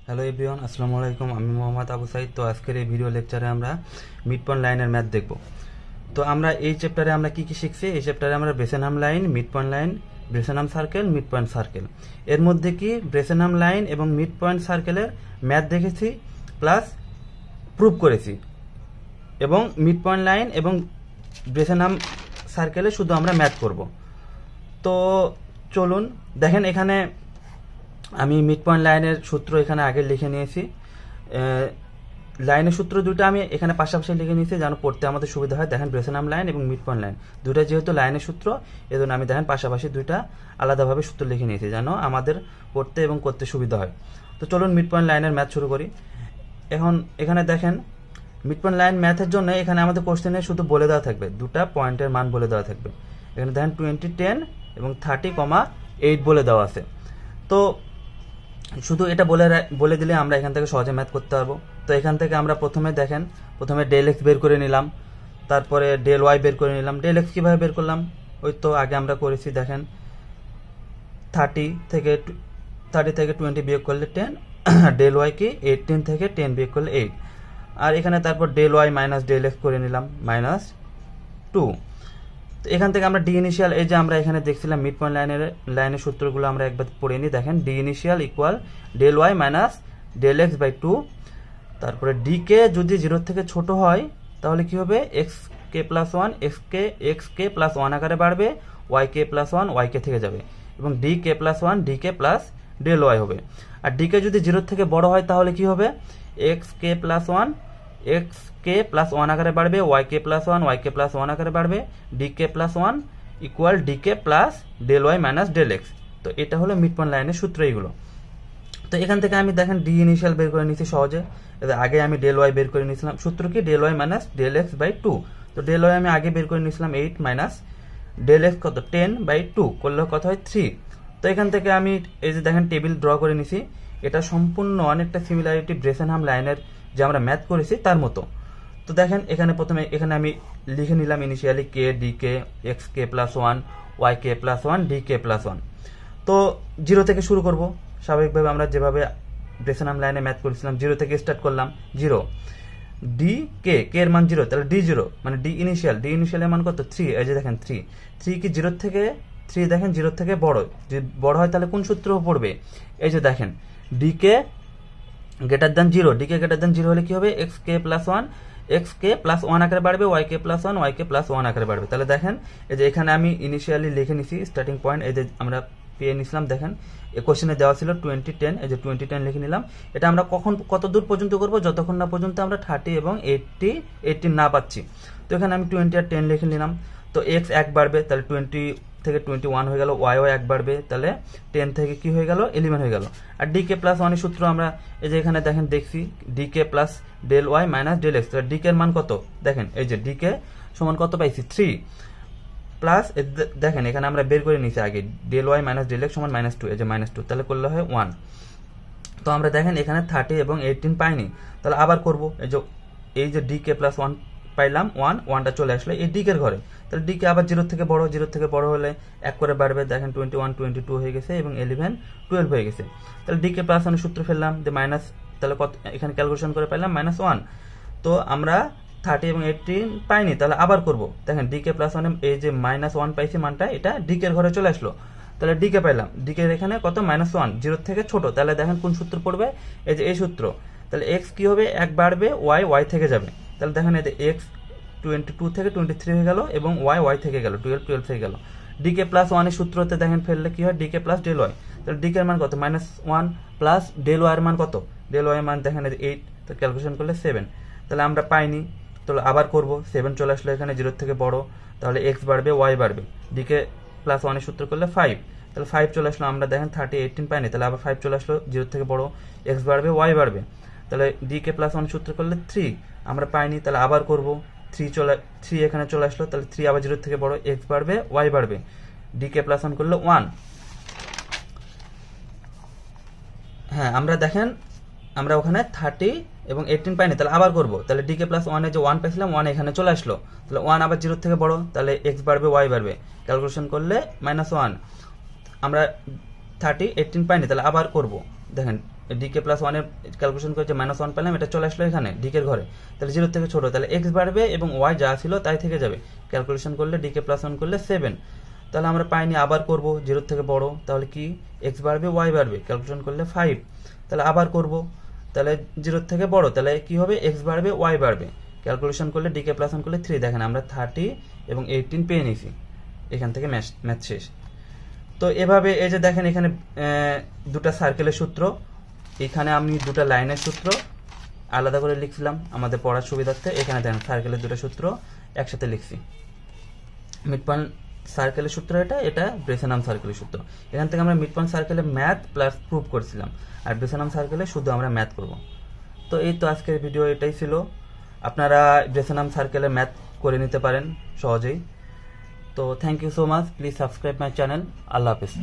Hello everyone, আসসালামু আলাইকুম। আমি মোহাম্মদ আবু সাইদ। তো আজকের এই ভিডিও লেকচারে আমরা মিড পয়েন্ট লাইনের ম্যাথ দেখব। তো আমরা এই চ্যাপ্টারে আমরা কি কি শিখছি? এই চ্যাপ্টারে আমরা Bresenham line, mid point line, Bresenham circle, mid point circle, এর মধ্যে কি ব্রেসেনহাম লাইন এবং মিড পয়েন্ট সার্কেলের ম্যাথ দেখেছি প্লাস প্রুভ করেছি, এবং মিড পয়েন্ট লাইন এবং ব্রেসেনহাম সার্কেলে শুধু আমরা ম্যাথ করব। তো চলুন দেখেন, এখানে আমি মিড পয়েন্ট লাইনের সূত্র এখানে আগে লিখে নিয়েছি। লাইনের সূত্র দুটো আমি এখানে পাশাপাশি লিখে নিয়েছি যেন পড়তে আমাদের সুবিধা হয়। দেখেন ব্রেসেনহাম লাইন এবং মিড পয়েন্ট লাইন দুটো যেহেতু লাইনের সূত্র, এজন্য আমি দেখেন পাশাপাশি দুইটা আলাদাভাবে সূত্র লিখে নিয়েছি যেন আমাদের পড়তে এবং করতে সুবিধা হয়। তো চলুন মিড পয়েন্ট লাইনের ম্যাথ শুরু করি। এখন এখানে দেখেন মিড পয়েন্ট লাইন ম্যাথের জন্য এখানে আমাদের কোশ্চেনে শুধু বলে দেওয়া থাকবে, দুটা পয়েন্টের মান বলে দেওয়া থাকবে। এখানে দেখেন 20, 10 এবং 30,8 বলে দেওয়া আছে। তো শুধু এটা বলে দিলে আমরা এখান থেকে সহজে ম্যাথ করতে পারবো। তো এখান থেকে আমরা প্রথমে ডেল এক্স বের করে নিলাম, তারপরে ডেল ওয়াই বের করে নিলাম। ডেল এক্স কীভাবে বের করলাম? ওই তো আগে আমরা করেছি। দেখেন 30 থেকে 20 বিয়োগ করলে 10, ডেল ওয়াই কি 18 থেকে 10 বিয়োগ করলে 8, আর এখানে তারপর del Y minus del X করে নিলাম -2। তো এখান থেকে আমরা ডি ইনিশিয়াল, এই যে আমরা এখানে দেখছিলাম মিড পয়েন্ট লাইনের সূত্রগুলো আমরা একবার পড়ে নিই। দেখেন D initial equal del Y minus del X by 2। তারপরে ডি কে যদি 0 থেকে ছোট হয় তাহলে কি হবে? X k plus 1 x k plus 1 আকারে বাড়বে, ওয়াই কে প্লাস 1 ওয়াই কে থেকে যাবে, এবং D k plus 1 D k plus del Y হবে। আর ডি কে যদি 0 থেকে বড় হয় তাহলে কি হবে? X k plus 1 x k plus 1 আকারে বাড়বে, y k plus 1 y k plus 1 আকারে বাড়বে, d k plus 1 equal d k plus del Y minus del x. তো এটা হলো মিড পয়েন্ট লাইনের সূত্র এইগুলো। তো এখান থেকে আমি দেখেন ডি ইনিশিয়াল বের করে নিয়েছি সহজে। আগে আমি ডেল ওয়াই বের করে নিয়েছিলাম, সূত্র কি del Y minus del X by 2। তো ডেল ওয়াই আমি আগে বের করে নিয়েছিলাম 8 মাইনাস ডেল এক্স কত 10/2 করলে কত হয় 3। তো এখান থেকে আমি এই যে দেখেন টেবিল ড্র করে নিছি। এটা সম্পূর্ণ অনেকটা সিমিলারিটি ব্রেসেনহাম লাইনের যে আমরা ম্যাথ করেছি তার মতো। তো দেখেন এখানে আমি লিখে নিলাম ইনিশিয়ালি কে ডি কে x k plus 1 y k plus 1 D k plus 1। তো 0 থেকে শুরু করব স্বাভাবিকভাবে, আমরা যেভাবে ব্রেসেনহাম লাইনে ম্যাথ করেছিলাম 0 থেকে স্টার্ট করলাম। 0 ডি কে এর মান 0, তাহলে ডি 0 মানে ডি ইনিশিয়ালের মান কত 3। এই যে দেখেন 3 কি 0 থেকে 3 দেখেন 0 থেকে বড়, যদি বড় হয় তাহলে কোন সূত্র পড়বে? এই যে দেখেন D k greater than 0, D k greater than 0 হলে কি হবে? X k plus 1 x k plus 1 আকারে বাড়বে, y k plus 1 y k plus 1 আকারে বাড়বে। তাহলে দেখেন এই যে এখানে আমি ইনিশিয়ালি লিখে নিছি স্টার্টিং পয়েন্ট, এই যে আমরা পেয়ে নিছিলাম। দেখেন কোশ্চেনে দেওয়া ছিল 20, 10, এই যে 20, 10 লিখে নিলাম। এটা আমরা কত দূর পর্যন্ত করব? যতক্ষণ না পর্যন্ত আমরা 30 এবং 18 না পাচ্ছি। তো এখানে আমি 20 আর 10 লিখে নিলাম। তো এক্স 1 বাড়বে, তাহলে 20 থেকে 21 হয়ে গেল, ওয়াইও 1 বাড়বে, তাহলে 10 থেকে কি হয়ে গেল 11 হয়ে গেল। আর ডি কে প্লাস 1 এর সূত্র আমরা এই যে এখানে দেখেন দেখছি d k plus del Y minus del x. D k এর মান কত? দেখেন এই যে ডি কে সমান কত পাইছি 3 প্লাস, দেখেন এখানে আমরা বের করে নিছি আগে del Y minus del X সমান -2, এই যে -2, তাহলে করলে হয় 1। তো আমরা দেখেন এখানে 30 এবং 18 পাইনি, তাহলে আবার করব। এই যে ডি কে প্লাস 1 পাইলাম, 1টা চলে আসলো এই ডি কে ঘরে, তাহলে ডি কে আবার 0 থেকে বড় হলে 1 করে বাড়বে। দেখেন 21, 22 হয়ে গেছে এবং 11, 12 হয়ে গেছে। তাহলে ডি কে প্লাস 1 সূত্র ফেললাম যে মাইনাস, তাহলে কত এখানে ক্যালকুলেশন করে পাইলাম -1। তো আমরা 30 এবং 18 পাইনি, তাহলে আবার করব। দেখেন ডি কে প্লাস 1 এই যে -1 পাইছি মানটা, এটা ডি কে ঘরে চলে আসলো, তাহলে ডি কে পাইলাম। ডি কে এখানে কত? -1, 0 থেকে ছোট, তাহলে দেখেন কোন সূত্র পড়বে? এই যে এই সূত্র। তাহলে এক্স কি হবে? 1 বাড়বে, ওয়াই থেকে যাবে। তাহলে দেখেন এই যে এক্স 22 থেকে 23 হয়ে গেল এবং ওয়াই থেকে গেল 12 থেকে গেল। ডি কে প্লাস 1 এর সূত্রতে দেখেন ফেললে কি হয়? D k plus del Y. তাহলে ডি কে এর মান কত? -1 প্লাস ডেল ওয়াই এর মান কত? ডেল ওয়াই এর মান দেখেন 8, তো ক্যালকুলেশন করলে 7। তাহলে আমরা পাইনি, তাহলে আবার করব। 7 চলে আসলো এখানে 0 থেকে বড়, তাহলে এক্স বাড়বে, ওয়াই বাড়বে। ডি কে প্লাস 1 এর সূত্র করলে 5, তাহলে 5 চলে আসলো। আমরা দেখেন 30, 18 পাইনি, তাহলে আবার 5 চলে আসলো, 0 থেকে বড়, এক্স বাড়বে, ওয়াই বাড়বে। তাহলে ডি কে প্লাস 1 সূত্র করলে 3, আমরা পাইনি, তাহলে আবার করব। 3 এখানে চলে আসলো, তাহলে 3 আবার 0 থেকে বড়, এক্স বাড়বে, ওয়াই বাড়বে। ডি কে প্লাস 1 করলে 1। হ্যাঁ, আমরা দেখেন আমরা ওখানে 30 এবং 18 পাইনি, তাহলে আবার করব। তাহলে ডি কে প্লাস 1 এ যে 1 পাইছিলাম, 1 এখানে চলে আসলো, তাহলে 1 আবার 0 থেকে বড়, তাহলে এক্স বাড়বে, ওয়াই বাড়বে। ক্যালকুলেশন করলে -1। আমরা 30, 18 পাইনি, তাহলে আবার করব। দেখেন ডিকে প্লাস ওয়ানের ক্যালকুলেশন করেছে -1 পেলাম, এটা চলে আসলো এখানে ডিকের ঘরে, তাহলে 0 থেকে ছোট, তাহলে এক্স বাড়বে এবং ওয়াই যা ছিল তাই থেকে যাবে। ক্যালকুলেশন করলে ডিকে প্লাস 1 করলে 7, তাহলে আমরা পাইনি, আবার করব 0 থেকে বড়, তাহলে কি এক্স বাড়বে ওয়াই বাড়বে, ক্যালকুলেশন করলে 5, তাহলে আবার করব, তাহলে 0 থেকে বড়, তাহলে কি হবে এক্স বাড়বে ওয়াই বাড়বে, ক্যালকুলেশন করলে ডিকে প্লাস 1 করলে 3, দেখেন আমরা 30 এবং 18 পেয়ে নিয়েছি, এখান থেকে ম্যাথ শেষ। তো এভাবে এই যে দেখেন এখানে দুটা সার্কেলের সূত্র, এখানে আমি দুটা লাইনের সূত্র আলাদা করে লিখছিলাম আমাদের পড়ার সুবিধার্থে, এখানে দেখেন সার্কেলের দুটো সূত্র একসাথে লিখছি। মিড পয়েন্ট সার্কেলের সূত্র এটা ব্রেসেনাম সার্কেলের সূত্র, এখান থেকে আমরা মিড পয়েন্ট সার্কেলের ম্যাথ প্লাস প্রুফ করছিলাম, আর ব্রেসেনাম সার্কেলে শুধু আমরা ম্যাথ করব। তো এই তো আজকের ভিডিও এটাই ছিল, আপনারা ব্রেসেনাম সার্কেলের ম্যাথ করে নিতে পারেন সহজেই। তো thank you so much, please subscribe my channel. আল্লাহ হাফিজ।